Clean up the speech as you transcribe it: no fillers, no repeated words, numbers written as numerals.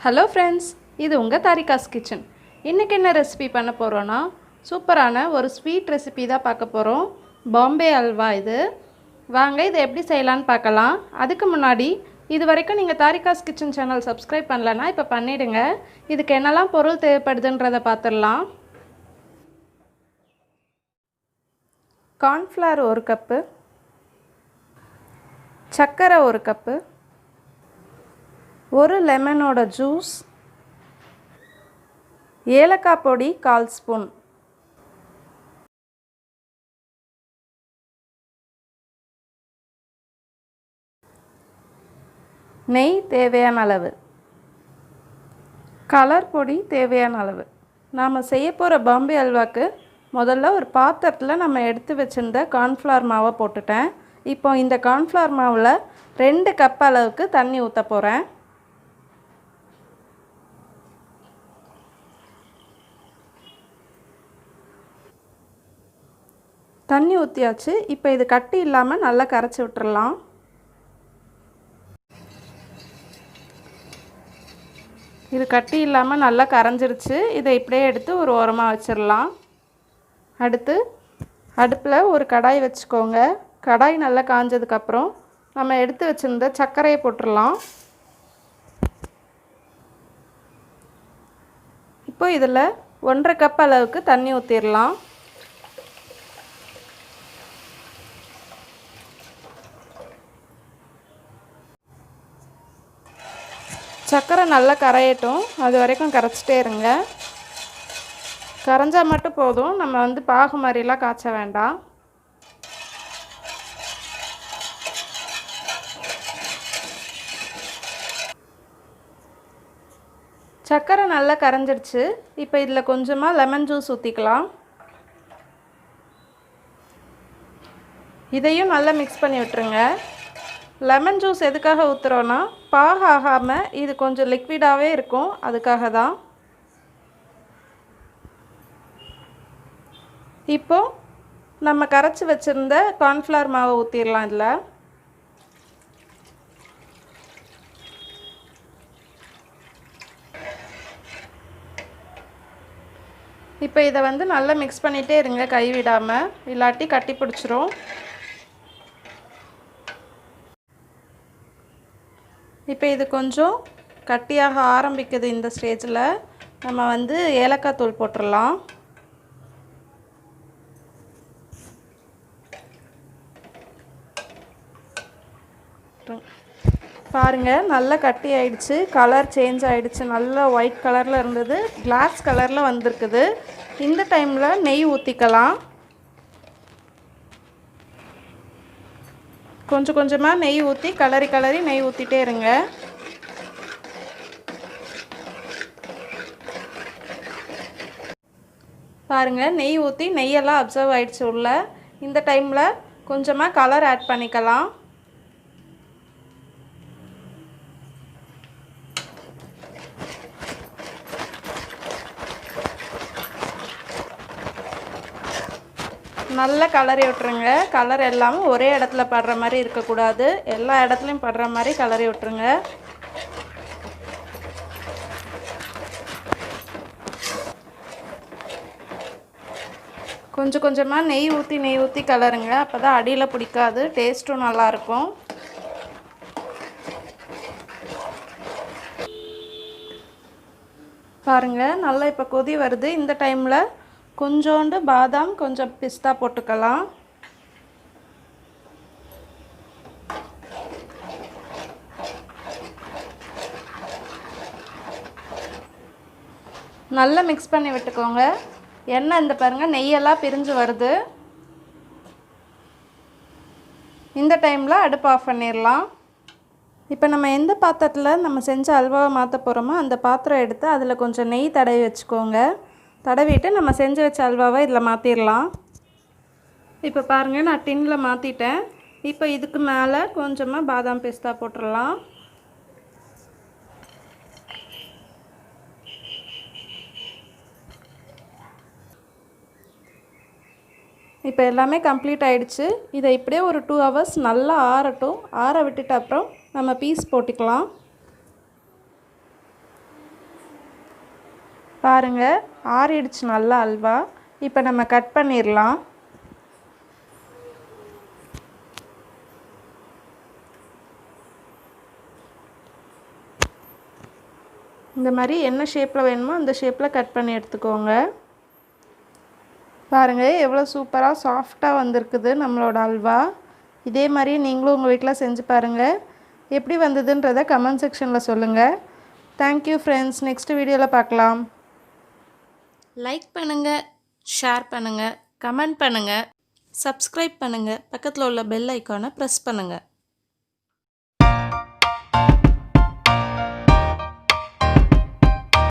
Hello friends, இது உங்கள் தாரிகாஸ் kitchen. இன்றைக்கி என்ன ரெசிபி பண்ண போகிறோன்னா, சூப்பரான ஒரு ஸ்வீட் ரெசிபி தான் பார்க்க போகிறோம். பாம்பே அல்வா இது. வாங்க இதை எப்படி செய்யலான்னு பார்க்கலாம். அதுக்கு முன்னாடி இது வரைக்கும் நீங்கள் தாரிகாஸ் கிச்சன் சேனல் சப்ஸ்கிரைப் பண்ணலன்னா இப்போ பண்ணிவிடுங்க. இதுக்கு என்னெல்லாம் பொருள் தேவைப்படுதுன்றதை பார்த்துடலாம். கார்ன்ஃப்ளவர் 1 கப்பு, சர்க்கரை 1 கப்பு, 1 லெமனோட ஜூஸ், ஏலக்காய் பொடி 1/4 ஸ்பூன், நெய் தேவையான அளவு, கலர் பொடி தேவையான அளவு. நாம் செய்ய போகிற பாம்பே அல்வாக்கு முதல்ல ஒரு பாத்திரத்தில் நம்ம எடுத்து வச்சுருந்த கார்ன்ஃப்ளவர் மாவை போட்டுட்டேன். இப்போ இந்த கார்ன்ஃப்ளவர் மாவில் 2 கப் அளவுக்கு தண்ணி ஊற்ற போகிறேன். தண்ணி ஊற்றியாச்சு. இப்போ இது கட்டி இல்லாமல் நல்லா கரைச்சி விட்டுறலாம். இது கட்டி இல்லாமல் நல்லா கரைஞ்சிருச்சு. இதை இப்படியே எடுத்து ஒரு ஓரமாக வச்சிடலாம். அடுத்து அடுப்பில் ஒரு கடாய் வச்சுக்கோங்க. கடாய் நல்லா காஞ்சதுக்கப்புறம் நம்ம எடுத்து வச்சுருந்த சர்க்கரையை போட்டுடலாம். இப்போ இதில் 1/2 கப் அளவுக்கு தண்ணி ஊற்றிடலாம். சர்க்கரை நல்லா கரையட்டும். அது வரைக்கும் கரைச்சிட்டே இருங்க. கரைஞ்சால் மட்டும் போதும். நம்ம பாகு மாதிரிலாம் காய்ச்ச வேண்டாம். சர்க்கரை நல்லா கரைஞ்சிடுச்சு. இப்போ இதில் கொஞ்சமாக லெமன் ஜூஸ் ஊற்றிக்கலாம். இதையும் நல்லா மிக்ஸ் பண்ணி விட்டுருங்க. லெமன் ஜூஸ் எதுக்காக ஊற்றுறோன்னா, பாகு ஆகாமல் இது கொஞ்சம் லிக்விடாகவே இருக்கும், அதுக்காக தான். இப்போது நம்ம கரைச்சி வச்சுருந்த கார்ன்ஃப்ளவர் மாவை ஊற்றிடலாம். இதில் இப்போ இதை நல்லா மிக்ஸ் பண்ணிகிட்டே இருங்க, கைவிடாமல், இல்லாட்டி கட்டி பிடிச்சிரும். இப்போ இது கொஞ்சம் கட்டியாக ஆரம்பிக்குது. இந்த ஸ்டேஜில் நம்ம ஏலக்காய் தூள் போட்டுடலாம். பாருங்கள், நல்லா கட்டி ஆயிடுச்சு. கலர் சேஞ்ச் ஆகிடுச்சு. நல்லா ஒயிட் கலரில் இருந்தது, கிளாஸ் கலரில் வந்திருக்குது. இந்த டைமில் நெய் ஊற்றிக்கலாம். கொஞ்சம் கொஞ்சமாக நெய் ஊற்றி கிளறி நெய் ஊற்றிட்டே இருங்க. பாருங்கள், நெய் ஊற்றி நெய்யெல்லாம் அப்சர்வ் ஆகிடுச்சு உள்ள. இந்த டைமில் கொஞ்சமாக கலர் ஆட் பண்ணிக்கலாம். நல்லா கலரி விட்டுருங்க. கலர் எல்லாமே ஒரே இடத்துல படுற மாதிரி இருக்கக்கூடாது. எல்லா இடத்துலையும் படுற மாதிரி கலரி விட்டுருங்க. கொஞ்சம் கொஞ்சமாக நெய் ஊற்றி கலருங்க. அப்போ தான் அடியில் பிடிக்காது, டேஸ்ட்டும் நல்லாயிருக்கும். பாருங்கள், நல்லா இப்போ கொதி வருது. இந்த டைமில் கொஞ்சோண்டு பாதாம், கொஞ்சம் பிஸ்தா போட்டுக்கலாம். நல்லா மிக்ஸ் பண்ணி விட்டுக்கோங்க. எண்ணெய் இந்த பாருங்கள், நெய்யெல்லாம் பிரிஞ்சு வருது. இந்த டைமில் அடுப்பு ஆஃப் பண்ணிடலாம். இப்போ நம்ம எந்த பாத்திரத்தில் நம்ம செஞ்ச அல்வாவை மாற்ற போகிறோமோ அந்த பாத்திரம் எடுத்து அதில் கொஞ்சம் நெய் தடவி வச்சுக்கோங்க. தடவிட்டு நம்ம செஞ்சு வச்ச அல்வாவை இதில் மாற்றிடலாம். இப்போ பாருங்கள், நான் டின்னில் மாற்றிட்டேன். இப்போ இதுக்கு மேலே கொஞ்சமாக பாதாம் பிஸ்தா போட்டுடலாம். இப்போ எல்லாமே கம்ப்ளீட் ஆகிடுச்சு. இதை இப்படியே ஒரு 2 ஹவர்ஸ் நல்லா ஆறட்டும். ஆற விட்டுட்டு அப்புறம் நம்ம பீஸ் போட்டுக்கலாம். பாருங்கள் ஆறிடுச்சு நல்லா அல்வா. இப்போ நம்ம கட் பண்ணிடலாம். இந்த மாதிரி என்ன ஷேப்பில் வேணுமோ அந்த ஷேப்பில் கட் பண்ணி எடுத்துக்கோங்க. பாருங்கள் எவ்வளோ சூப்பராக சாஃப்டாக வந்திருக்குது நம்மளோட அல்வா. இதே மாதிரி நீங்களும் உங்கள் வீட்டில் செஞ்சு பாருங்கள். எப்படி வந்ததுன்றதை கமெண்ட் செக்ஷனில் சொல்லுங்கள். Thank you friends. நெக்ஸ்ட் வீடியோவில் பார்க்கலாம். லைக் பண்ணுங்கள், ஷேர் பண்ணுங்கள், கமெண்ட் பண்ணுங்கள், சப்ஸ்கிரைப் பண்ணுங்கள், பக்கத்தில் உள்ள பெல் ஐக்கானை ப்ரெஸ் பண்ணுங்கள்.